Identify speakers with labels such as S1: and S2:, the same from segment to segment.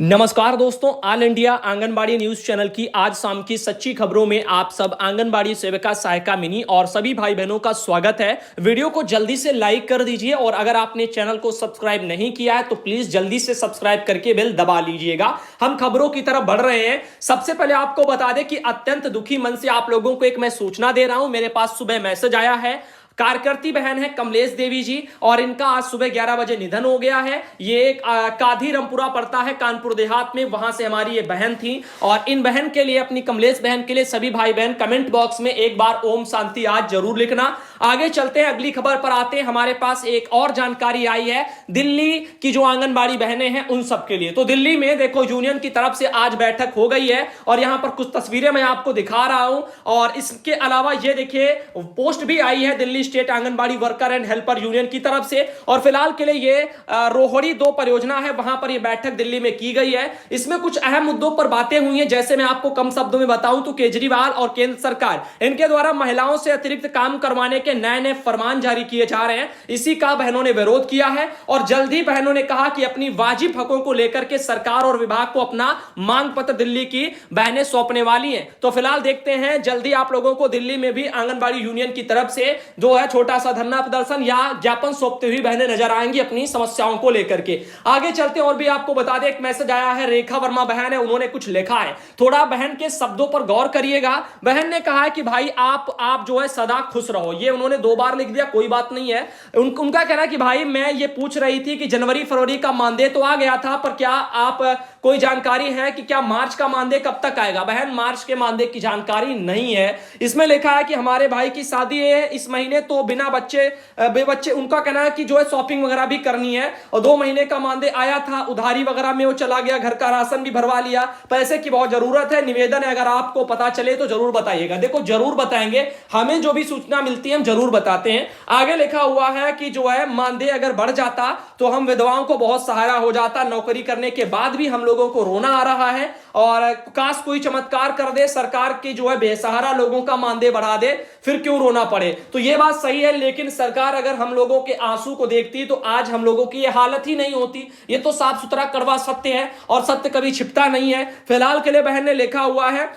S1: नमस्कार दोस्तों, all India anganwadi news channel की आज शाम की सच्ची खबरों में आप सब आंगनबाड़ी सेविका, सहायिका, मिनी और सभी भाई बहनों का स्वागत है। वीडियो को जल्दी से लाइक कर दीजिए और अगर आपने चैनल को सब्सक्राइब नहीं किया है तो प्लीज जल्दी से सब्सक्राइब करके बेल दबा लीजिएगा। हम खबरों की तरफ बढ़ रहे हैं। सबसे पहले आपको बता दें कि अत्यंत दुखी मन से आप लोगों को एक मैं सूचना दे रहा हूं। मेरे पास सुबह मैसेज आया है। कार्यकर्ती बहन है कमलेश देवी जी और इनका आज सुबह 11 बजे निधन हो गया है। ये काधी रामपुरा पड़ता है कानपुर देहात में, वहां से हमारी ये बहन थी। और इन बहन के लिए, अपनी कमलेश बहन के लिए सभी भाई बहन कमेंट बॉक्स में एक बार ओम शांति आज जरूर लिखना। आगे चलते हैं, अगली खबर पर आते हैं। हमारे पास एक और जानकारी आई है दिल्ली की जो आंगनबाड़ी बहनें हैं उन सब के लिए। तो दिल्ली में देखो यूनियन की तरफ से आज बैठक हो गई है और यहां पर कुछ तस्वीरें मैं आपको दिखा रहा हूं। और इसके अलावा ये देखिए पोस्ट भी आई है Delhi state anganwadi worker and helper union की तरफ से। और फिलहाल के लिए ये रोहड़ी 2 परियोजना है, वहां पर ये बैठक दिल्ली में की गई है। इसमें कुछ अहम मुद्दों पर बातें हुई हैं। जैसे मैं आपको कम शब्दों में बताऊं तो केजरीवाल और केंद्र सरकार इनके द्वारा महिलाओं से अतिरिक्त काम करवाने के नए नए फरमान जारी किए जा रहे हैं। इसी का बहनों ने विरोध किया है और जल्द ही बहनों ने कहा कि अपनी वाजिब हकों को लेकर के सरकार और विभाग को अपना मांग पत्र दिल्ली की बहनें सौंपने वाली हैं। तो फिलहाल देखते हैं जल्दी आप लोगों को दिल्ली में भी आंगनबाड़ी यूनियन की तरफ से जो है छोटा सा धरना प्रदर्शन या ज्ञापन सौंपते हुए बहनें नजर आएंगी अपनी समस्याओं को लेकर के। आगे चलते हैं और भी आपको बता दें, एक मैसेज आया है। रेखा वर्मा बहन है, उन्होंने कुछ लिखा है। थोड़ा बहन के शब्दों पर गौर करिएगा। बहन ने कहा है कि भाई आप जो है सदा खुश रहो। ये उन्होंने 2 बार लिख दिया, कोई बात नहीं है। उनका कहना है कि भाई मैं ये पूछ रही थी कि जनवरी फरवरी का मानदेय तो आ गया था, पर क्या आप कोई जानकारी है कि क्या मार्च का मानदेय कब तक आएगा? बहन मार्च के मानदेय की जानकारी नहीं है। इसमें लिखा है कि हमारे भाई की शादी है इस महीने, तो बिना बेबच्चे उनका कहना है कि जो है शॉपिंग वगैरह भी करनी है। और 2 महीने का मानदेय आया था, उधारी वगैरह में वो चला गया, घर का राशन भी भरवा लिया, पैसे की बहुत जरूरत है। निवेदन है अगर आपको पता चले तो जरूर बताइएगा। देखो जरूर बताएंगे, हमें जो भी सूचना मिलती है हम जरूर बताते हैं। आगे लिखा हुआ है कि जो है मानदेय अगर बढ़ जाता तो हम विधवाओं को बहुत सहारा हो जाता। नौकरी करने के बाद भी हम लोगों को रोना आ रहा है और काश कोई चमत्कार कर दे, सरकार की जो है बेसहारा लोगों का मानदेय बढ़ा दे, फिर क्यों रोना पड़े। तो ये बात सही है, लेकिन सरकार अगर हम लोगों के आंसू को देखती तो आज हम लोगों की ये हालत ही नहीं होती। ये तो साफ सुथरा कड़वा सत्य है और सत्य कभी छिपता नहीं है। फिलहाल के लिए बहन ने लिखा हुआ है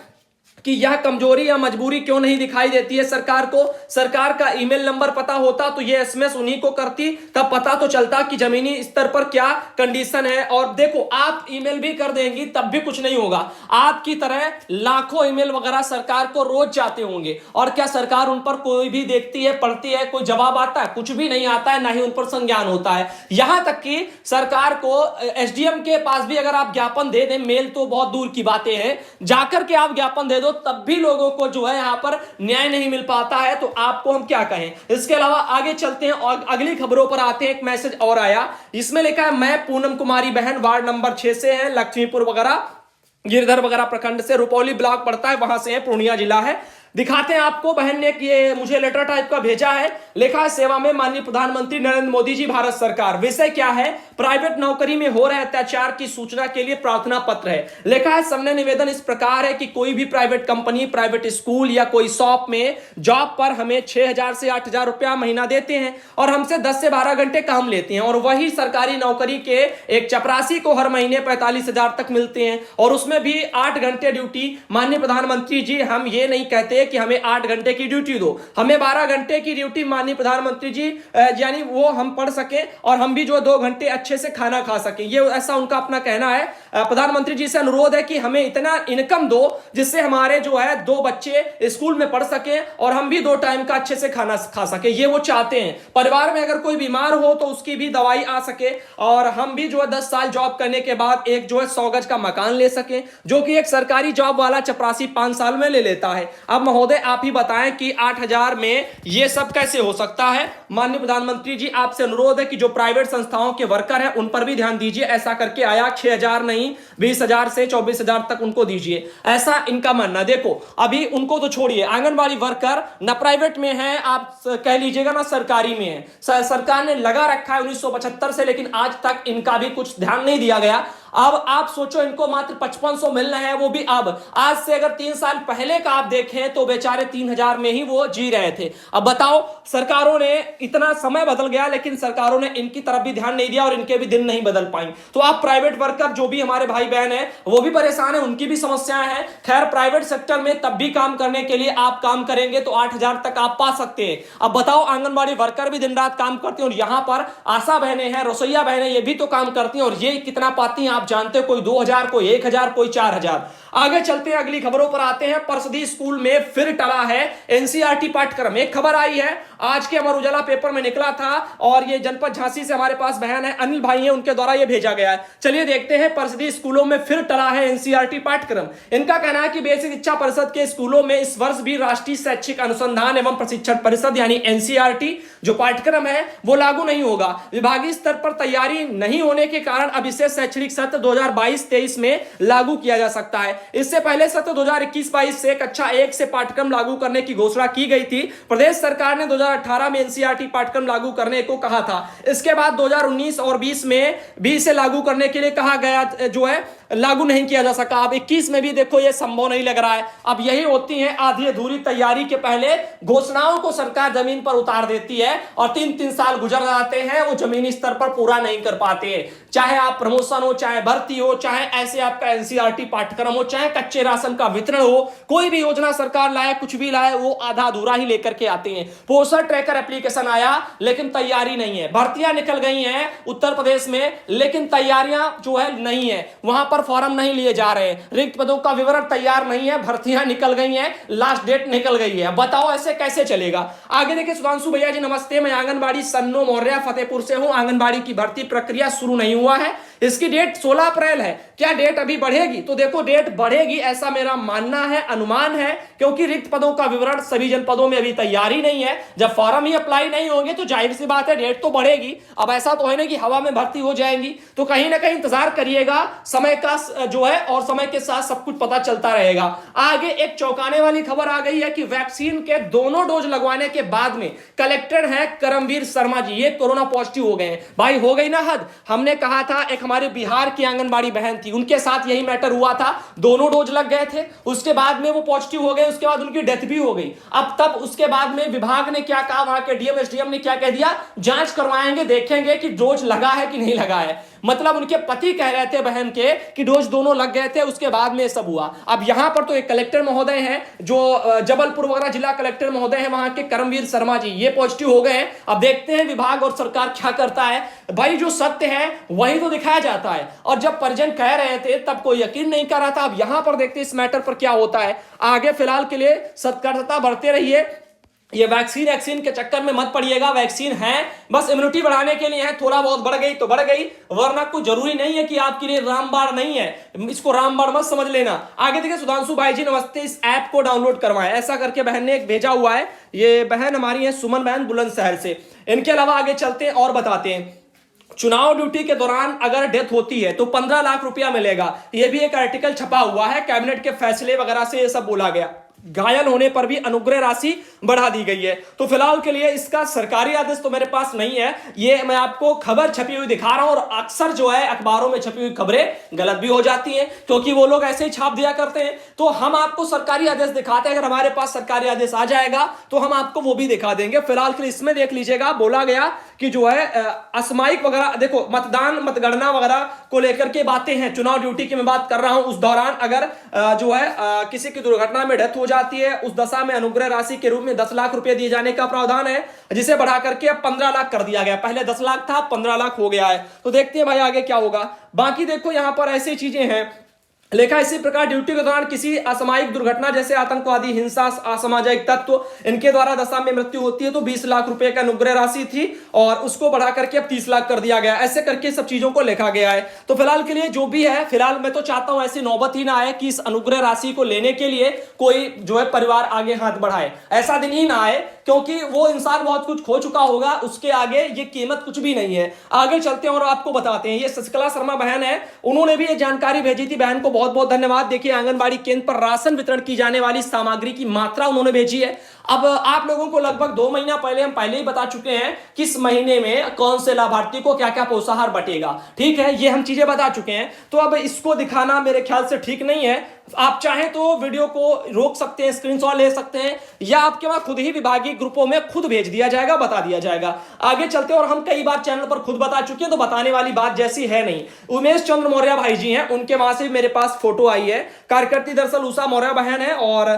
S1: कि यह कमजोरी या मजबूरी क्यों नहीं दिखाई देती है सरकार को। सरकार का ईमेल नंबर पता होता तो ये एसएमएस उन्हीं को करती, तब पता तो चलता कि जमीनी स्तर पर क्या कंडीशन है। और देखो आप ईमेल भी कर देंगी तब भी कुछ नहीं होगा। आपकी तरह लाखों ईमेल वगैरह सरकार को रोज जाते होंगे और क्या सरकार उन पर कोई भी देखती है, पढ़ती है, कोई जवाब आता है? कुछ भी नहीं आता है, ना ही उन पर संज्ञान होता है। यहां तक कि सरकार को एसडीएम के पास भी अगर आप ज्ञापन दे दें, मेल तो बहुत दूर की बातें हैं, जाकर के आप ज्ञापन दे दो तब भी लोगों को जो है यहां पर न्याय नहीं मिल पाता है। तो आपको हम क्या कहें। इसके अलावा आगे चलते हैं और अगली खबरों पर आते हैं। एक मैसेज और आया, इसमें लिखा है मैं पूनम कुमारी बहन वार्ड नंबर 6 से है, लक्ष्मीपुर वगैरह गिरधर वगैरह प्रखंड से, रुपौली ब्लॉक पड़ता है, वहां से है, पूर्णिया जिला है। दिखाते हैं आपको, बहन ने ये मुझे लेटर टाइप का भेजा है। लिखा है सेवा में माननीय प्रधानमंत्री नरेंद्र मोदी जी भारत सरकार। विषय क्या है? प्राइवेट नौकरी में हो रहे अत्याचार की सूचना के लिए प्रार्थना पत्र है। लिखा है सामने निवेदन इस प्रकार है कि कोई भी प्राइवेट कंपनी, प्राइवेट स्कूल या कोई शॉप में जॉब पर हमें 6,000 से 8,000 रुपया महीना देते हैं और हमसे 10 से 12 घंटे काम लेते हैं, और वही सरकारी नौकरी के एक चपरासी को हर महीने 45,000 तक मिलते हैं और उसमें भी 8 घंटे ड्यूटी। माननीय प्रधानमंत्री जी हम ये नहीं कहते कि हमें 8 घंटे की ड्यूटी दो, हमें 12 घंटे की ड्यूटी माननीय प्रधानमंत्री जी, यानी वो हम पढ़ सके और हम भी जो 2 घंटे अच्छे से खाना खा सके। ये ऐसा उनका अपना कहना है। प्रधानमंत्री जी से अनुरोध है कि हमें इतना इनकम दो जिससे हमारे जो है 2 बच्चे स्कूल में पढ़ सके और हम भी 2 टाइम का अच्छे से खाना खा सके। ये वो चाहते हैं। परिवार में अगर कोई बीमार हो तो उसकी भी दवाई आ सके और हम भी जो है 10 साल जॉब करने के बाद एक जो है 100 गज का मकान ले सके, जो कि एक सरकारी जॉब वाला चपरासी 5 साल में ले लेता है। अब महोदय आप ही बताएं कि 8,000 में ये सब कैसे हो सकता है। माननीय प्रधानमंत्री जी आपसे अनुरोध है कि जो प्राइवेट संस्थाओं के वर्कर हैं उन पर भी ध्यान दीजिए। ऐसा करके आया 6,000 नहीं 20,000 से 24,000 तक उनको दीजिए, ऐसा इनका मानना। देखो अभी उनको तो छोड़िए, आंगनबाड़ी वर्कर न प्राइवेट में है, आप कह लीजिएगा ना सरकारी में है। सरकार ने लगा रखा है 1975 से, लेकिन आज तक इनका भी कुछ ध्यान नहीं दिया गया। अब आप सोचो, इनको मात्र 5500 मिल रहे हैं, वो भी अब। आज से अगर 3 साल पहले का आप देखें तो बेचारे 3000 में ही वो जी रहे थे। अब बताओ, सरकारों ने, इतना समय बदल गया लेकिन सरकारों ने इनकी तरफ भी ध्यान नहीं दिया और इनके भी दिन नहीं बदल पाई। तो आप प्राइवेट वर्कर जो भी हमारे भाई बहन हैं वो भी परेशान है, उनकी भी समस्याएं हैं। खैर, प्राइवेट सेक्टर में तब भी काम करने के लिए आप काम करेंगे तो 8000 तक आप पा सकते हैं। अब बताओ, आंगनबाड़ी वर्कर भी दिन रात काम करते हैं और यहां पर आशा बहनें हैं, रसोईया बहनें, ये भी तो काम करती हैं और ये कितना पाती हैं आप जानते हो, कोई 2000, कोई 1000, कोई 4000। आगे चलते हैं, अगली खबरों पर आते हैं। परसदी स्कूल में फिर टला है एनसीईआरटी पाठ्यक्रम। एक खबर आई है आज के अमर उजाला पेपर में निकला था और ये जनपद झांसी से हमारे पास बहन है, अनिल भाई है, उनके द्वारा ये भेजा गया है। चलिए देखते हैं, परसदी स्कूलों में फिर टला है एनसीईआरटी पाठ्यक्रम। इनका कहना है कि बेसिक शिक्षा परिषद के स्कूलों में इस वर्ष भी राष्ट्रीय शैक्षिक अनुसंधान एवं प्रशिक्षण परिषद यानी एनसीईआरटी जो पाठ्यक्रम है वो लागू नहीं होगा। विभागीय स्तर पर तैयारी नहीं होने के कारण अब इसे शैक्षणिक सत्र 2022-23 में लागू किया जा सकता है। इससे पहले सत्र 2021-22 से कक्षा 1 से पाठ्यक्रम लागू करने की घोषणा की गई थी। प्रदेश सरकार ने 2018 में एनसीईआरटी पाठ्यक्रम लागू करने को कहा था। इसके बाद 2019 और 20 में भी इसे लागू करने के लिए कहा गया, जो है लागू नहीं किया जा सका। अब 21 में भी देखो ये संभव नहीं लग रहा है। अब यही होती है आधी अधूरी तैयारी के पहले घोषणाओं को सरकार जमीन पर उतार देती है और 3-3 साल गुजर जाते हैं, वो जमीनी स्तर पर पूरा नहीं कर पाते हैं। चाहे आप प्रमोशन हो, चाहे भर्ती हो, चाहे ऐसे आपका एनसीईआरटी पाठ्यक्रम हो, चाहे कच्चे राशन का वितरण हो, कोई भी योजना सरकार लाए, कुछ भी लाए, वो आधा अधूरा ही लेकर के आते हैं। पोषण ट्रैकर एप्लीकेशन आया लेकिन तैयारी नहीं है। भर्तियां निकल गई हैं उत्तर प्रदेश में लेकिन तैयारियां जो है नहीं है, वहां पर फॉर्म नहीं लिए जा रहे। रिक्त पदों का विवरण तैयार नहीं है, भर्तियां निकल गई हैं, लास्ट डेट निकल गई है। बताओ ऐसे कैसे चलेगा। आगे देखिए, सुधांशु भैया जी नमस्ते, मैं आंगनबाड़ी सन्नो मौर्या फतेहपुर से हूं। आंगनबाड़ी की भर्ती प्रक्रिया शुरू नहीं हुआ है, इसकी डेट 16 अप्रैल है। क्या डेट अभी बढ़ेगी? तो देखो, डेट बढ़ेगी ऐसा मेरा मानना है, अनुमान है, क्योंकि रिक्त पदों का विवरण सभी जनपदों में अभी तैयारी नहीं है। जब फॉर्म ही अप्लाई नहीं होंगे तो जाहिर सी बात है डेट तो बढ़ेगी। अब ऐसा तो है नहीं कि हवा में भर्ती हो जाएंगी, तो कहीं ना कहीं इंतजार करिएगा, समय का जो है और समय के साथ सब कुछ पता चलता रहेगा। आगे एक चौंकाने वाली खबर आ गई है कि वैक्सीन के दोनों डोज लगवाने के बाद में कलेक्टर हैं करमवीर शर्मा जी, ये कोरोना पॉजिटिव हो गए हैं। भाई हो गई ना हद। हमने कहा था, एक हमारे बिहार की आंगनबाड़ी बहन थी, उनके साथ यही मैटर हुआ था, दोनों डोज लग गए थे, उसके बाद में वो पॉजिटिव हो गए, उसके बाद उनकी डेथ भी हो गई। अब तब उसके बाद में विभाग ने क्या कहा, वहां के डीएम एसडीएम ने क्या कह दिया, जांच करवाएंगे, देखेंगे कि डोज लगा है कि नहीं लगा है। मतलब उनके पति कह रहे थे बहन के कि डोज दोनों लग गए थे, उसके बाद में सब हुआ। अब यहां पर तो एक कलेक्टर महोदय हैं जो जबलपुर वगैरह जिला कलेक्टर महोदय हैं वहां के करमवीर शर्मा जी, ये पॉजिटिव हो गए हैं। अब देखते हैं विभाग और सरकार क्या करता है। भाई जो सत्य है वही तो दिखाया जाता है, और जब परिजन कह रहे थे तब कोई यकीन नहीं कर रहा था। अब यहां पर देखते हैं इस मैटर पर क्या होता है। आगे फिलहाल के लिए सतर्कता बरते रहिए, ये वैक्सीन के चक्कर में मत पड़िएगा। वैक्सीन है बस इम्यूनिटी बढ़ाने के लिए है, थोड़ा बहुत बढ़ गई तो बढ़ गई, वरना कोई जरूरी नहीं है कि आपके लिए रामबाण नहीं है, इसको रामबाण मत समझ लेना। आगे देखिए, सुधांशु भाई जी नमस्ते, इस ऐप को डाउनलोड करवाएं, ऐसा करके बहन ने एक भेजा हुआ है। ये बहन हमारी है सुमन बहन बुलंदशहर से। इनके अलावा आगे चलते हैं और बताते हैं, चुनाव ड्यूटी के दौरान अगर डेथ होती है तो 15 लाख रुपया मिलेगा। यह भी एक आर्टिकल छपा हुआ है, कैबिनेट के फैसले वगैरह से ये सब बोला गया। घायल होने पर भी अनुग्रह राशि बढ़ा दी गई है। तो फिलहाल के लिए इसका सरकारी आदेश तो मेरे पास नहीं है, ये मैं आपको खबर छपी हुई दिखा रहा हूं। और अक्सर जो है अखबारों में छपी हुई खबरें गलत भी हो जाती हैं, क्योंकि वो लोग ऐसे ही छाप दिया करते हैं। तो हम आपको सरकारी आदेश दिखाते हैं, अगर हमारे पास सरकारी आदेश आ जाएगा तो हम आपको वो भी दिखा देंगे। फिलहाल के लिए इसमें देख लीजिएगा, बोला गया कि जो है असामयिक वगैरह, देखो मतदान मतगणना वगैरह को लेकर के बातें हैं, चुनाव ड्यूटी की मैं बात कर रहा हूं। उस दौरान अगर जो है किसी की दुर्घटना में डेथ हो जाती है, उस दशा में अनुग्रह राशि के रूप में 10 लाख रुपए दिए जाने का प्रावधान है, जिसे बढ़ा करके अब 15 लाख कर दिया गया। पहले 10 लाख था, 15 लाख हो गया है। तो देखते हैं भाई आगे क्या होगा। बाकी देखो यहां पर ऐसी चीजें हैं लेखा, इसी प्रकार ड्यूटी के दौरान किसी असामयिक दुर्घटना जैसे आतंकवादी हिंसा, असामाजिक तत्व, इनके द्वारा दशा में मृत्यु होती है तो 20 लाख रुपए का अनुग्रह राशि थी और उसको बढ़ा करके अब 30 लाख कर दिया गया। ऐसे करके सब चीजों को लिखा गया है। तो फिलहाल के लिए जो भी है, फिलहाल मैं तो चाहता हूं ऐसी नौबत ही ना आए कि इस अनुग्रह राशि को लेने के लिए कोई जो है परिवार आगे हाथ बढ़ाए, ऐसा दिन ही ना आए, क्योंकि वो इंसान बहुत कुछ खो चुका होगा, उसके आगे ये कीमत कुछ भी नहीं है। आगे चलते हैं और आपको बताते हैं, ये शशिकला शर्मा बहन है, उन्होंने भी ये जानकारी भेजी थी। बहन को बहुत बहुत धन्यवाद। देखिए, आंगनबाड़ी केंद्र पर राशन वितरण की जाने वाली सामग्री की मात्रा उन्होंने भेजी है। अब आप लोगों को लगभग 2 महीना पहले हम पहले ही बता चुके हैं किस महीने में कौन से लाभार्थी को क्या क्या पोषाहार बटेगा, ठीक है, ये हम चीजें बता चुके हैं। तो अब इसको दिखाना मेरे ख्याल से ठीक नहीं है। आप चाहें तो वीडियो को रोक सकते हैं, स्क्रीनशॉट ले सकते हैं, या आपके वहां खुद ही विभागीय ग्रुपों में खुद भेज दिया जाएगा, बता दिया जाएगा। आगे चलते, और हम कई बार चैनल पर खुद बता चुके हैं तो बताने वाली बात जैसी है नहीं। उमेश चंद्र मौर्य भाई जी हैं, उनके वहां से मेरे पास फोटो आई है। कार्यकर्ती दरअसल उषा मौर्य बहन है, और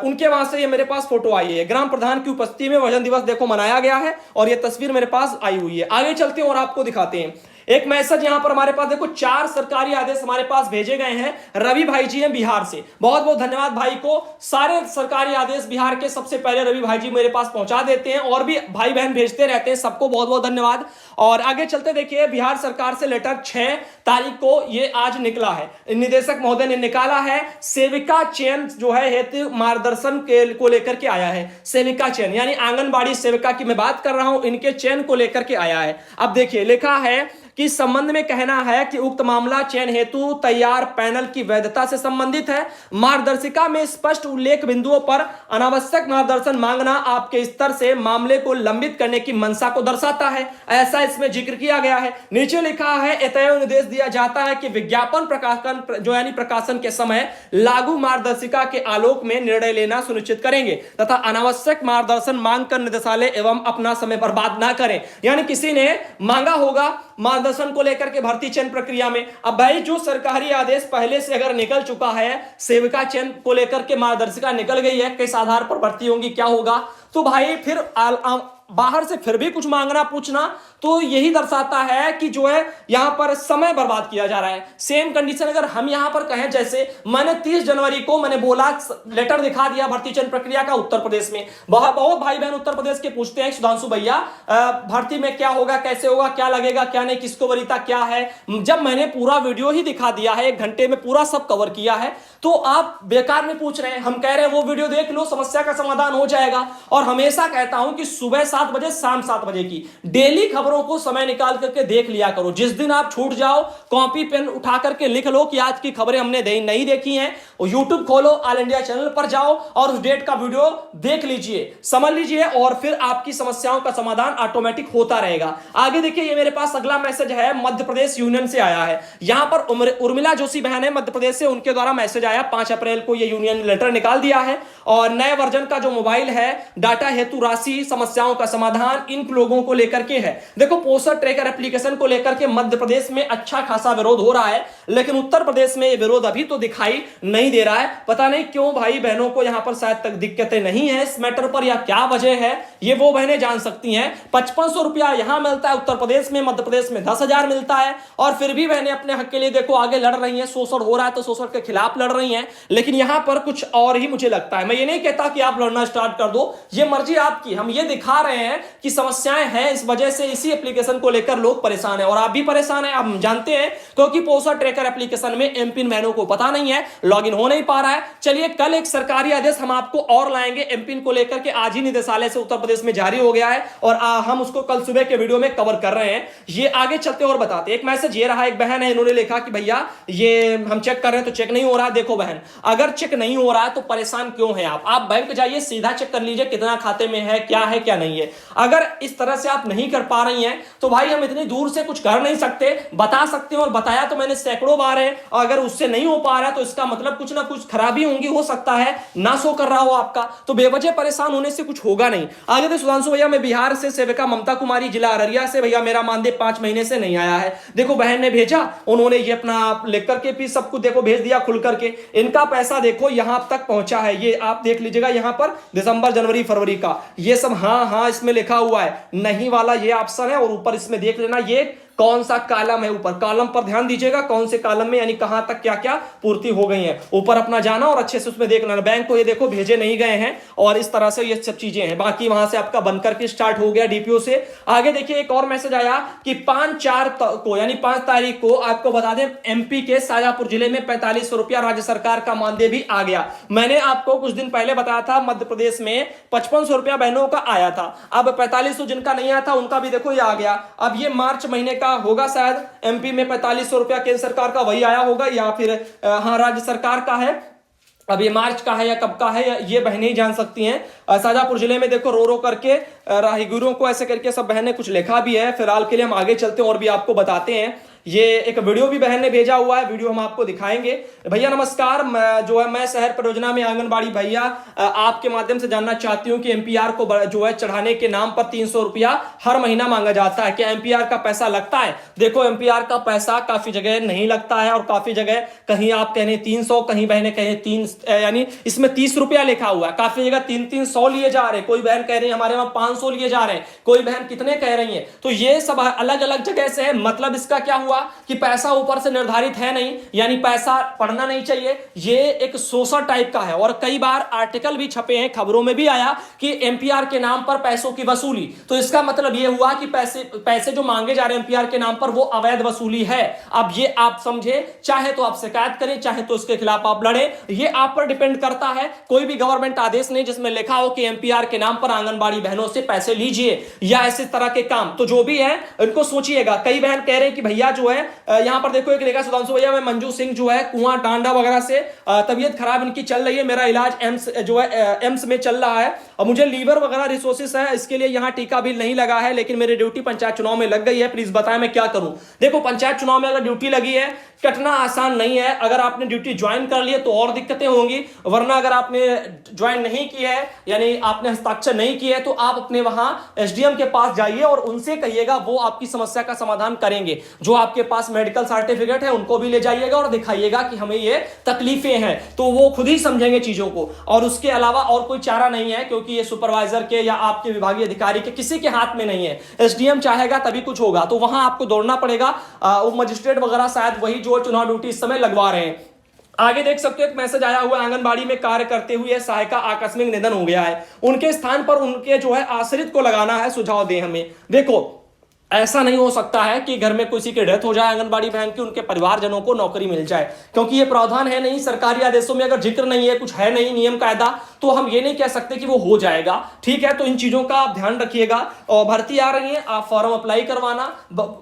S1: उनके वहां से ये मेरे पास फोटो आई है। ग्राम प्रधान की उपस्थिति में वजन दिवस देखो मनाया गया है, और ये तस्वीर मेरे पास आई हुई है। आगे चलते हैं और आपको दिखाते हैं एक मैसेज। यहां पर हमारे पास देखो 4 सरकारी आदेश हमारे पास भेजे गए हैं। रवि भाई जी हैं बिहार से, बहुत बहुत धन्यवाद भाई को। सारे सरकारी आदेश बिहार के सबसे पहले रवि भाई जी मेरे पास पहुंचा देते हैं, और भी भाई बहन भेजते रहते हैं, सबको बहुत बहुत धन्यवाद। और आगे चलते देखिए, बिहार सरकार से लेटर 6 तारीख को ये आज निकला है, निदेशक महोदय ने निकाला है। सेविका चयन जो है हेतु मार्गदर्शन को लेकर के आया है। सेविका चयन यानी आंगनबाड़ी सेविका की मैं बात कर रहा हूं, इनके चयन को लेकर के आया है। अब देखिए लिखा है कि इस संबंध में कहना है कि उक्त मामला चयन हेतु तैयार पैनल की वैधता से संबंधित है। मार्गदर्शिका में स्पष्ट उल्लेख बिंदुओं पर अनावश्यक मार्गदर्शन मांगना आपके स्तर से मामले को लंबित करने की मंशा को दर्शाता है, ऐसा इसमें जिक्र किया गया है। नीचे लिखा है एतय निर्देश दिया जाता है कि विज्ञापन प्रकाशन जो यानी प्रकाशन के समय लागू मार्गदर्शिका के आलोक में निर्णय लेना सुनिश्चित करेंगे तथा अनावश्यक मार्गदर्शन मांग कर निदेशालय एवं अपना समय बर्बाद ना करें। यानी किसी ने मांगा होगा मार्गदर्शन को लेकर के भर्ती चयन प्रक्रिया में। अब भाई जो सरकारी आदेश पहले से अगर निकल चुका है, सेविका चयन को लेकर के मार्गदर्शिका निकल गई है, किस आधार पर भर्ती होंगी, क्या होगा, तो भाई फिर बाहर से फिर भी कुछ मांगना पूछना, तो यही दर्शाता है कि जो है यहां पर समय बर्बाद किया जा रहा है। सेम कंडीशन अगर हम यहां पर कहें, जैसे मैंने 30 जनवरी को मैंने बोला लेटर दिखा दिया भर्ती चयन प्रक्रिया का उत्तर प्रदेश में। बहुत भाई बहन उत्तर प्रदेश के पूछते हैं सुधांशु भैया भर्ती में क्या होगा, कैसे होगा, क्या लगेगा, क्या नहीं, किसको वरीयता क्या है। जब मैंने पूरा वीडियो ही दिखा दिया है, 1 घंटे में पूरा सब कवर किया है, तो आप बेकार में पूछ रहे हैं। हम कह रहे हैं वो वीडियो देख लो, समस्या का समाधान हो जाएगा। और हमेशा कहता हूं कि सुबह 7 बजे शाम 7 बजे की डेली खबरों को समय निकाल करके देख लिया करो। जिस दिन आप छूट जाओ, कॉपी पेन उठा करके लिख लो कि आज की खबरें हमने नहीं देखी हैं, और यूट्यूब खोलो, ऑल इंडिया चैनल पर जाओ और उस डेट का वीडियो देख लीजिए, समझ लीजिए, और फिर आपकी समस्याओं का समाधान ऑटोमेटिक होता रहेगा। आगे देखिए, ये मेरे पास अगला मैसेज है, मध्य प्रदेश यूनियन से आया है। यहां पर उर्मिला जोशी बहन है मध्य प्रदेश से, उनके द्वारा मैसेज आया 5 अप्रैल को, ये यूनियन लेटर निकाल दिया है। और नए वर्जन का जो मोबाइल है, डाटा हेतु राशि समस्याओं का समाधान इन लोगों को लेकर के है। देखो पोस्टर ट्रैकर एप्लीकेशन को लेकर के मध्य प्रदेश में अच्छा खासा विरोध हो रहा है, लेकिन उत्तर प्रदेश में ये विरोध अभी तो दिखाई नहीं दे रहा है। पता नहीं क्यों भाई बहनों को यहां पर शायद तक दिक्कतें नहीं है इस मैटर पर, या क्या वजह है, ये वो बहनें जान सकती हैं। 5500 रुपया यहां मिलता है उत्तर प्रदेश में, मध्य प्रदेश में 10,000 मिलता है, और फिर भी बहनें अपने हक के लिए देखो आगे लड़ रही हैं। शोषण हो रहा है तो शोषण के खिलाफ लड़ रही हैं, लेकिन यहां पर कुछ और ही मुझे लगता है। मैं ये नहीं कहता कि आप लड़ना स्टार्ट कर दो, ये मर्जी आपकी। हम ये दिखा रहे हैं कि समस्याएं हैं, इस वजह से इसी एप्लीकेशन को लेकर लोग परेशान हैं, और आप भी परेशान हैं, हम जानते हैं, क्योंकि पोस्टर ट्रैकर एप्लीकेशन में एमपिन बहनों को पता नहीं है, लॉगिन हो नहीं पा रहा है। चलिए कल एक सरकारी आदेश हम आपको और लाएंगे एमपिन को लेकर के, आज ही निदेशालय से उत्तर प्रदेश में जारी हो गया है, और हम उसको कल सुबह के वीडियो में कवर कर रहे हैं। ये आगे चलते और बताते। एक मैसेज ये रहा, एक बहन है, इन्होंने लिखा कि भैया ये हम चेक कर रहे हैं तो चेक नहीं हो रहा। देखो बहन, अगर चेक नहीं हो रहा है तो परेशान क्यों है आप बैंक जाइए, सीधा चेक कर लीजिए कितना खाते में है, क्या है क्या नहीं है। अगर इस तरह से आप नहीं कर पा रही हैं तो भाई हम इतनी दूर से कुछ कर नहीं सकते, बता सकते हैं, और बताया तो मैंने सैकड़ों बार है। और अगर उससे नहीं हो पा रहा है तो इसका मतलब कुछ ना कुछ खराबी होंगी, हो सकता है ना शो कर रहा हो आपका, तो बेवजह परेशान होने से कुछ होगा नहीं। आगे तो सुधांशु भैया, मैं बिहार से सेविका ममता कुमारी, जिला अररिया से, भैया मेरा मानदेय 5 महीने से नहीं आया है। देखो बहन ने भेजा, उन्होंने ये अपना लिख करके भी सब कुछ देखो भेज दिया खुल करके। इनका पैसा देखो यहां तक पहुंचा है, ये आप देख लीजिएगा, यहां पर दिसंबर जनवरी फरवरी का ये सब हाँ इसमें लिखा हुआ है, नहीं वाला ये ऑप्शन है, और ऊपर इसमें देख लेना ये कौन सा कॉलम है, ऊपर कॉलम पर ध्यान दीजिएगा कौन से कॉलम में यानी कहां तक क्या क्या पूर्ति हो गई है, ऊपर अपना जाना और अच्छे से उसमें देख लेना। बैंक को ये देखो भेजे नहीं गए हैं, और इस तरह से ये सब चीजें हैं। बाकी वहां से आपका बनकर के स्टार्ट हो गया डीपीओ से। आगे देखिए एक और मैसेज आया कि 5/4 को यानी 5 तारीख को आपको बता दें एमपी के शाजापुर जिले में 4500 रुपया राज्य सरकार का मानदेय भी आ गया। मैंने आपको कुछ दिन पहले बताया था मध्य प्रदेश में 5500 रुपया बहनों का आया था, अब 4500 जिनका नहीं आया था उनका भी देखो ये आ गया। अब ये मार्च महीने का होगा, शायद एमपी में 4500 रुपया केंद्र सरकार का वही आया होगा, या फिर हाँ राज्य सरकार का है। अब ये मार्च का है या कब का है ये बहनें ही जान सकती हैं। शाजापुर जिले में देखो रो रो करके राहगीरों को ऐसे करके सब बहनें कुछ लिखा भी है। फिलहाल के लिए हम आगे चलते हैं और भी आपको बताते हैं। ये एक वीडियो भी बहन ने भेजा हुआ है, वीडियो हम आपको दिखाएंगे। भैया नमस्कार, मैं शहर परियोजना में आंगनबाड़ी भैया आपके माध्यम से जानना चाहती हूँ कि एमपीआर को जो है चढ़ाने के नाम पर 300 रुपया हर महीना मांगा जाता है, क्या एमपीआर का पैसा लगता है? देखो एमपीआर का पैसा काफी जगह नहीं लगता है और काफी जगह कहीं आप कहने 300, कहीं बहने कहे 3, यानी इसमें 30 रुपया लिखा हुआ है। काफी जगह 300 लिए जा रहे हैं, कोई बहन कह रही है हमारे वहां 500 लिए जा रहे हैं, कोई बहन कितने कह रही है। तो ये सब अलग अलग जगह से है। मतलब इसका क्या हुआ कि पैसा ऊपर से निर्धारित है नहीं, यानी पैसा पढ़ना नहीं चाहिए। ये एक शोषण टाइप का है और कई बार आर्टिकल भी छपे हैं, खबरों में भी आया कि एमपीआर के नाम पर पैसों की वसूली। तो इसका मतलब ये हुआ कि पैसे जो मांगे जा रहे हैं एमपीआर के नाम पर वो अवैध वसूली है। अब ये आप समझे, चाहे तो आप शिकायत करें, चाहे तो इसके खिलाफ आप लड़े, ये आप पर डिपेंड करता है। कोई भी गवर्नमेंट आदेश नहीं जिसमें लिखा हो कि एमपीआर के नाम पर आंगनबाड़ी बहनों से पैसे लीजिए या ऐसे तरह के काम। तो जो भी है इनको सोचिएगा। कई बहन कह रहे हैं कि भैया जो है यहां पर देखो एक लेखा सुधांशु भैया, मैं मंजू सिंह जो है कुआं टांडा वगैरह से तबीयत खराब इनकी चल रही है, मेरा इलाज एम्स में चल रहा है और मुझे लीवर वगैरह रिसोर्सेस है, इसके लिए यहां टीका भी नहीं लगा है, लेकिन मेरी ड्यूटी पंचायत चुनाव में लग गई है, प्लीज बताएं मैं क्या करूं। देखो पंचायत चुनाव में अगर ड्यूटी लगी है, कटना आसान नहीं है। अगर आपने ड्यूटी ज्वाइन कर ली है तो और दिक्कतें होंगी, वरना अगर आपने ज्वाइन नहीं की है यानी आपने हस्ताक्षर नहीं किए तो आप अपने वहां एसडीएम के पास जाइए और उनसे कहिएगा, वो आपकी समस्या का समाधान करेंगे। जो आपके पास मेडिकल सर्टिफिकेट है उनको भी ले जाइएगा और दिखाइएगा कि हमें ये तकलीफें हैं, तो वो खुद ही समझेंगे चीजों को। और उसके अलावा और कोई चारा नहीं है, क्योंकि ये सुपरवाइजर के या आपके विभागीय अधिकारी के किसी के हाथ में नहीं है। एसडीएम चाहेगा तभी कुछ होगा, तो वहां आपको दौड़ना पड़ेगा। मजिस्ट्रेट वगैरह शायद वही जो चुनाव ड्यूटी इस समय लगवा रहे हैं। आगे देख सकते हो एक मैसेज आया हुआ, आंगनबाड़ी में कार्य करते हुए सहायिका आकस्मिक निधन हो गया है, उनके स्थान पर उनके जो है आश्रित को लगाना है, सुझाव दें हमें। देखो ऐसा नहीं हो सकता है कि घर में किसी की डेथ हो जाए आंगनबाड़ी बहन की, उनके परिवारजनों को नौकरी मिल जाए, क्योंकि ये प्रावधान है नहीं, सरकारी आदेशों में अगर जिक्र नहीं है, कुछ है नहीं नियम कायदा, तो हम ये नहीं कह सकते कि वो हो जाएगा। ठीक है, तो इन चीजों का आप ध्यान रखिएगा। और भर्ती आ रही है, आप फॉर्म अप्लाई करवाना।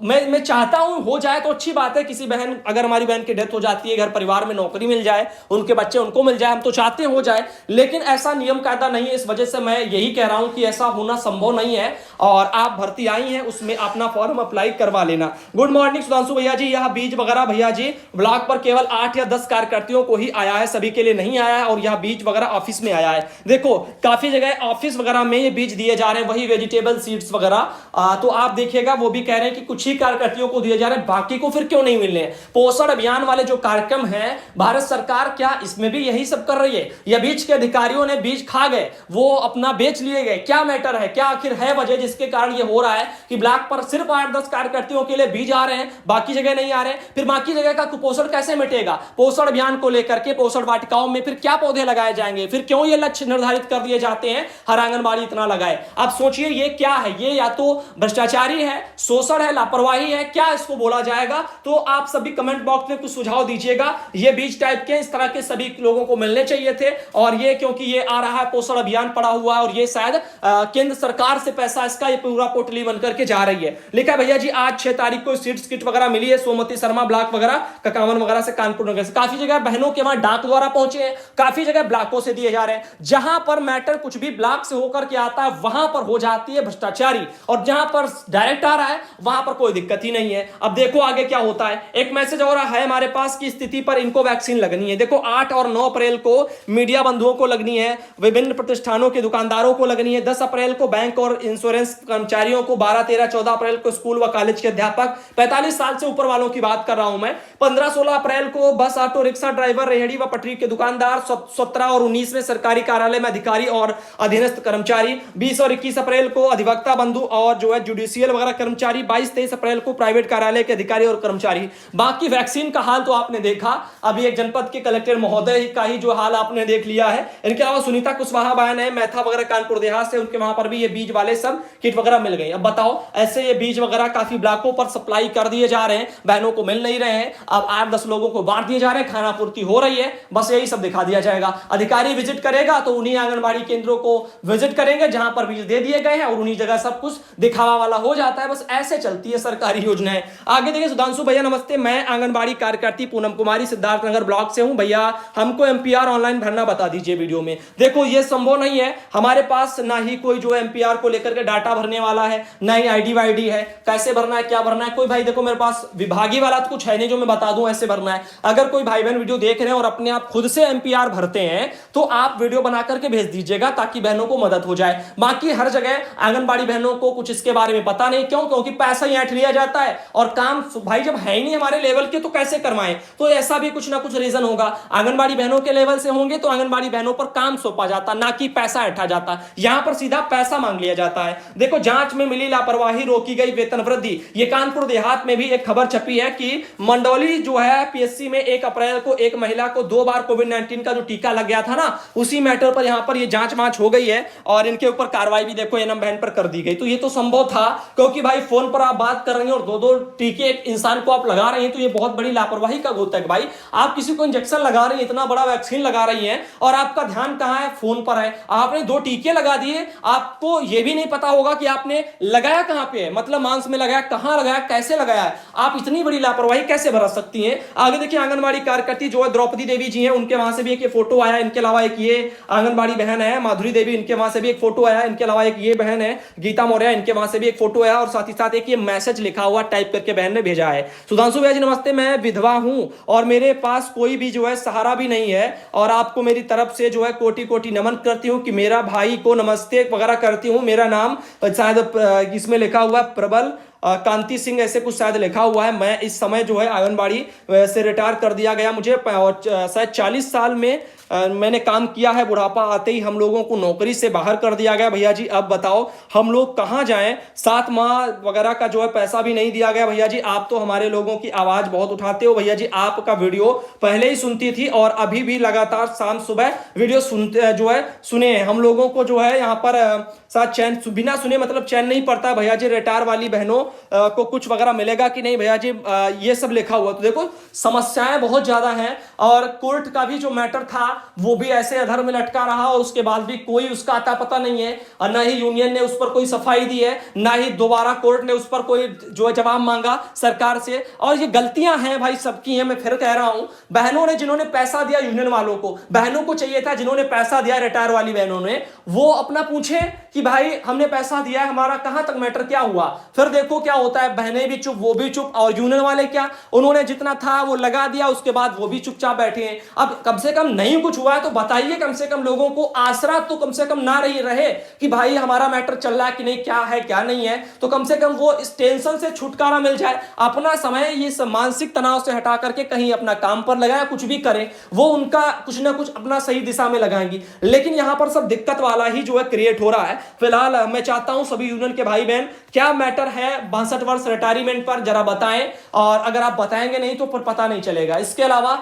S1: मैं चाहता हूं हो जाए तो अच्छी बात है। किसी बहन, अगर हमारी बहन की डेथ हो जाती है, घर परिवार में नौकरी मिल जाए, उनके बच्चे उनको मिल जाए, हम तो चाहते हैं हो जाए, लेकिन ऐसा नियम कायदा नहीं है। इस वजह से मैं यही कह रहा हूं कि ऐसा होना संभव नहीं है। और आप भर्ती आई हैं, उसमें अपना फॉर्म अप्लाई करवा लेना। गुड मॉर्निंग सुधांशु भैया जी, यह बीज वगैरह भैया जी ब्लॉक पर केवल 8 या 10 कार्यकर्ताओं को ही आया है, सभी के लिए नहीं आया है। और यह बीज वगैरह ऑफिस में आया है। देखो काफी जगह ऑफिस वगैरह में ये बीज दिए जा रहे हैं, वही वेजिटेबल सीड्स वगैरह। तो आप देखिएगा वो भी कह रहे हैं कि कुछ ही कार्यकर्ताओं को दिए जा रहे हैं, बाकी को फिर क्यों नहीं मिल रहे हैं। पोषण अभियान वाले जो कार्यक्रम है भारत सरकार, क्या इसमें भी यही सब कर रही है? या बीज के अधिकारियों ने बीज खा गए, वो अपना बेच लिए गए? क्या मैटर है, क्या आखिर है वजह जिसके कारण ये हो रहा है कि ब्लॉक पर सिर्फ 8-10 कार्यकर्ताओं के लिए बीज आ रहे हैं, बाकी जगह नहीं आ रहे हैं? फिर बाकी जगह का कुपोषण कैसे मिटेगा? पोषण अभियान को लेकर के पोषण वाटिकाओं में फिर क्या पौधे लगाए जाएंगे? फिर क्यों ये लक्ष्य निर्धारित कर दिए जाते हैं हर आंगनबाड़ी इतना लगाए? आप सोचिए ये क्या है? ये या तो भ्रष्टाचारी है, शोषण है, लापरवाही है, क्या इसको बोला जाएगा? तो आप सभी कमेंट बॉक्स में कुछ सुझाव दीजिएगा। ये बीज टाइप के इस तरह के सभी लोगों को मिलने चाहिए थे। और ये क्योंकि ये आ रहा है, पोषण अभियान पड़ा हुआ है और ये शायद केंद्र सरकार से पैसा इसका ये पूरा पोटली बनकर के जा रही है। लिखा भैया जी आज 6 तारीख को सीड्स किट वगैरह मिली है, सोमवती शर्मा ब्लॉक वगैरह, ककावन वगैरह से, कानपुर नगर से। काफी जगह बहनों के वहां डाक द्वारा पहुंचे हैं, काफी जगह ब्लॉकों से दिए जा रहे हैं। जहां पर मैटर कुछ भी ब्लॉक से होकर के आता है वहां पर हो जाती है भ्रष्टाचारी, और जहां पर डायरेक्ट आ रहा है वहां पर कोई दिक्कत ही नहीं है। अब देखो आगे क्या होता है। एक मैसेज और है हमारे पास की स्थिति पर इनको वैक्सीन लगनी है। देखो 8 और 9 अप्रैल को मीडिया बंधुओं को लगनी है, विभिन्न प्रतिष्ठानों के दुकानदारों को लगनी है, 10 अप्रैल को बैंक और इंश्योरेंस कर्मचारियों को, 12, 13, 14 अप्रैल को स्कूल व कॉलेज के अध्यापक, 45 साल से ऊपर वालों की बात कर रहा हूं मैं, 15, 16 अप्रैल को बस, ऑटो रिक्शा ड्राइवर, रेहड़ी व पटरी के दुकानदार, 17 और 19 में सरकारी कार्यालय में अधिकारी और अधीनस्थ कर्मचारी, 20 और 21 अप्रैल को अधिवक्ता बंधु और जो है जुडिशियल वगैरह कर्मचारी, 22, 23 अप्रैल को प्राइवेट कार्यालय के अधिकारी और कर्मचारी। बाकी वैक्सीन का हाल तो आपने देखा, अभी एक जनपद के कलेक्टर महोदय का ही जो हाल आपने देख लिया है। इनके अलावा सुनीता कुशवाहा बहन है, मैथा वगैरह कानपुर देहात से, उनके वहां पर भी ये बीज वाले सब किट वगैरह मिल गई। अब बताओ ऐसे ये बीज वगैरह काफी ब्लॉकों पर सप्लाई कर दिए जा रहे हैं, बहनों को मिल नहीं रहे हैं। अब 8-10 लोगों को बांट दिए जा रहे हैं, खाना पूर्ति हो रही है, बस यही सब दिखा दिया जाएगा। अधिकारी विजिट करेगा तो उन्हीं आंगनबाड़ी केंद्रों को विजिट करेंगे जहां पर बीज दे दिए गए हैं और उन्हीं जगह सब कुछ दिखावा वाला हो जाता है। बस ऐसे चलती है सरकारी योजनाएं। आगे देखिए, सुधांशु भैया नमस्ते, मैं आंगनबाड़ी कार्यकर्ती पूनम कुमारी सिद्धार्थनगर ब्लॉक से हूं। भैया हमको एमपीआर ऑनलाइन भरना बता दीजिए वीडियो में। देखो ये संभव नहीं है, हमारे पास ना ही कोई जो एमपीआर को लेकर के डाटा भरने वाला है, ना ही आईडी वाईडी है। कैसे भरना है, क्या भरना है, कोई भाई देखो मेरे पास विभागीय वाला तो कुछ है नहीं जो मैं बता दूं ऐसे भरना है। अगर कोई भाई बहन वीडियो देख रहे हैं और अपने आप खुद से एमपीआर भरते हैं तो आप वीडियो बना करके भेज दीजिएगा ताकि बहनों को मदद हो जाए। बाकी हर जगह आंगनबाड़ी बहनों को कुछ इसके बारे में पता नहीं, क्यों? क्योंकि पैसा ही ऐंठ लिया जाता है और काम भाई जब है ही नहीं हमारे लेवल के तो कैसे करवाएं। तो ऐसा भी कुछ ना कुछ रीजन होगा। आंगनबाड़ी बहनों के लेवल से होंगे तो आंगनबाड़ी बहनों पर काम सौंपा जाता, ना कि पैसा ऐंठा जाता। यहां पर सीधा पैसा मांग लिया जाता है। देखो, जांच में मिली लापरवाही, रोकी गई वेतन वृद्धि। ये कानपुर देहात में भी एक खबर छपी है कि मंडौली जो है पीएससी में 1 अप्रैल को एक महिला को 2 बार कोविड-19 का जो टीका लग गया था ना, उसी मैटर पर यहां पर ये जांच मांच हो गई है और इनके ऊपर कार्रवाई भी देखो एनम बहन पर कर दी गई। तो ये तो संभव था, क्योंकि भाई फोन पर आप बात कर रहे हैं और 2-2 टीके एक इंसान को आप लगा रहे हैं, तो ये बहुत बड़ी लापरवाही का गोता है। भाई आप किसी को इंजेक्शन लगा रही है, इतना बड़ा वैक्सीन लगा रही है और आपका ध्यान कहां है? फोन पर है। आपने 2 टीके लगा दिए, आपको यह भी नहीं पता होगा कि आपने लगाया कहां पे है, मतलब मांस में लगाया, कहां लगाया, कैसे लगाया है। आप इतनी बड़ी लापरवाही कैसे बरत सकती हैं? आगे देखिए, आंगनबाड़ी कार्यकर्ती जो है द्रौपदी देवी जी हैं, उनके वहां से भी एक फोटो आया। इनके अलावा एक ये आंगनबाड़ी बहन है माधुरी देवी, इनके वहां से भी एक फोटो आया। इनके अलावा एक ये बहन है गीता मौर्य, इनके वहां से भी एक फोटो आया और साथ ही साथ एक ये मैसेज लिखा हुआ टाइप करके बहन ने भेजा है। सुधांशु भैया जी नमस्ते, मैं विधवा हूं और मेरे पास कोई भी जो है सहारा भी नहीं है और आपको मेरी तरफ से जो है कोटि कोटि नमन करती हूं कि मेरा भाई को नमस्ते वगैरह करती हूं। मेरा नाम शायद इसमें लिखा हुआ है प्रबल कांति सिंह, ऐसे कुछ शायद लिखा हुआ है। मैं इस समय जो है आंगनबाड़ी से रिटायर कर दिया गया मुझे, शायद 40 साल में मैंने काम किया है। बुढ़ापा आते ही हम लोगों को नौकरी से बाहर कर दिया गया। भैया जी अब बताओ हम लोग कहां जाएं? 7 माह वगैरह का जो है पैसा भी नहीं दिया गया। भैया जी आप तो हमारे लोगों की आवाज बहुत उठाते हो। भैया जी आपका वीडियो पहले ही सुनती थी और अभी भी लगातार शाम सुबह वीडियो सुनते जो है सुने। हम लोगों को जो है यहाँ पर साथ चैन बिना सुने मतलब चैन नहीं पड़ता। भैया जी रिटायर वाली बहनों को कुछ वगैरह मिलेगा कि नहीं? भैया जी ये सब लिखा हुआ। तो देखो समस्याएं बहुत ज्यादा हैं और कोर्ट का भी जो मैटर था वो भी ऐसे अधर में लटका रहा और उसके बाद भी कोई उसका आता पता नहीं है और ना ही यूनियन ने उस पर कोई सफाई दी है, ना ही दोबारा कोर्ट ने उस पर कोई जो जवाब मांगा सरकार से। और ये गलतियां हैं भाई सबकी हैं। मैं फिर कह रहा हूं, बहनों ने जिन्होंने पैसा दिया यूनियन वालों को, बहनों को चाहिए था जिन्होंने पैसा दिया रिटायर वाली बहनों ने, वो अपना पूछे कि भाई हमने पैसा दिया है, हमारा कहां तक मैटर क्या हुआ। फिर देखो क्या होता है, बहनें भी चुप, वो भी चुप, और यूनियन वाले क्या, उन्होंने जितना था वो लगा दिया, उसके बाद वो भी चुपचाप बैठे हैं। अब कम से कम नहीं कुछ हुआ है तो बताइए, कम से कम लोगों को आसरा तो कम से कम ना रही रहे कि भाई हमारा मैटर चल रहा है कि नहीं, क्या है क्या नहीं है। तो कम से कम वो इस टेंशन से छुटकारा मिल जाए, अपना समय ये मानसिक तनाव से हटा करके कहीं अपना काम पर लगाए, कुछ भी करें, वो उनका कुछ ना कुछ अपना सही दिशा में लगाएंगी। लेकिन यहां पर सब दिक्कत वाला ही जो है क्रिएट हो रहा है। फिलहाल मैं चाहता हूं सभी यूनियन के भाई बहन, क्या मैटर है 62 वर्ष रिटायरमेंट पर जरा बताएं, और अगर आप बताएंगे नहीं तो फिर पता नहीं चलेगा। इसके अलावा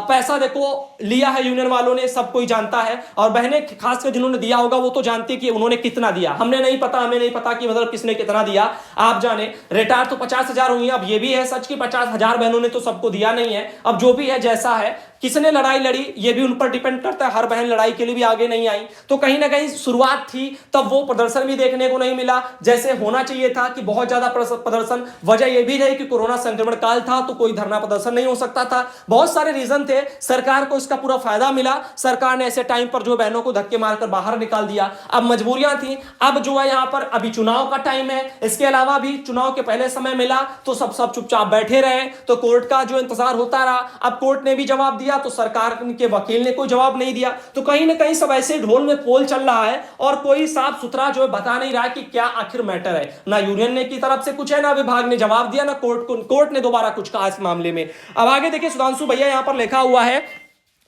S1: पैसा देखो लिया है यूनियन वालों ने, सब कोई जानता है, और बहनें खासकर जिन्होंने दिया होगा वो तो जानती कि उन्होंने कितना दिया। हमने नहीं पता, हमें नहीं पता कि मतलब किसने कितना दिया, आप जाने। रिटायर तो 50,000 हुई है। अब ये भी है सच कि 50,000 बहनों ने तो सबको दिया नहीं है। अब जो भी है जैसा है, किसने लड़ाई लड़ी ये भी उन पर डिपेंड करता है। हर बहन लड़ाई के लिए भी आगे नहीं आई, तो कहीं ना कहीं शुरुआत थी तब वो प्रदर्शन भी देखने को नहीं मिला जैसे होना चाहिए था कि बहुत ज्यादा प्रदर्शन। वजह यह भी रही कि कोरोना संक्रमण काल था तो कोई धरना प्रदर्शन नहीं हो सकता था, बहुत सारे रीजन थे। सरकार को इसका पूरा फायदा मिला, सरकार ने ऐसे टाइम पर जो बहनों को धक्के मारकर बाहर निकाल दिया। अब मजबूरियां थी, अब जो है यहाँ पर अभी चुनाव का टाइम है, इसके अलावा भी चुनाव के पहले समय मिला तो सब चुपचाप बैठे रहे, तो कोर्ट का जो इंतजार होता रहा। अब कोर्ट ने भी जवाब दिया तो सरकार के वकील ने कोई जवाब नहीं दिया, तो कहीं ना कहीं सब ऐसे ढोल में पोल चल रहा है और कोई साफ सुथरा जो है बता नहीं रहा है कि क्या आखिर मैटर है। ना यूनियन ने की तरफ से कुछ है, ना विभाग ने जवाब दिया, ना कोर्ट ने दोबारा कुछ कहा इस मामले में। अब आगे देखिए, सुधांशु भैया यहां पर लिखा हुआ है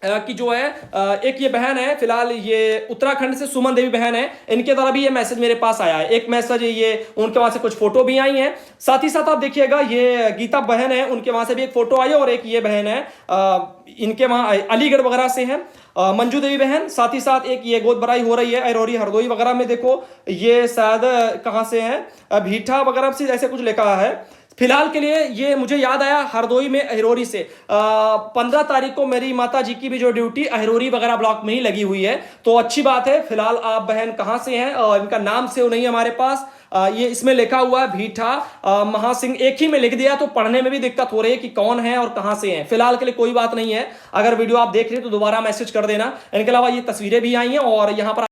S1: कि जो है एक ये बहन है, फिलहाल ये उत्तराखंड से सुमन देवी बहन है, इनके द्वारा भी ये मैसेज मेरे पास आया है। एक मैसेज ये उनके वहां से कुछ फोटो भी आई हैं, साथ ही साथ आप देखिएगा ये गीता बहन है, उनके वहां से भी एक फोटो आई है, और एक ये बहन है इनके वहां अलीगढ़ वगैरह से है मंजू देवी बहन। साथ ही साथ एक ये गोद भराई हो रही है अरौरी हरदोई वगैरह में, देखो ये शायद कहां से है, भीठा वगैरह से ऐसे कुछ लिखा है। फिलहाल के लिए ये मुझे याद आया हरदोई में अहिरोरी से 15 तारीख को मेरी माता जी की भी जो ड्यूटी अहिरोरी वगैरह ब्लॉक में ही लगी हुई है। तो अच्छी बात है। फिलहाल आप बहन कहां से हैं और इनका नाम सेव नहीं है हमारे पास। ये इसमें लिखा हुआ है भीठा महासिंह, एक ही में लिख दिया तो पढ़ने में भी दिक्कत हो रही है कि कौन है और कहां से हैं। फिलहाल के लिए कोई बात नहीं है, अगर वीडियो आप देख रहे हैं तो दोबारा मैसेज कर देना। इनके अलावा ये तस्वीरें भी आई हैं और यहां पर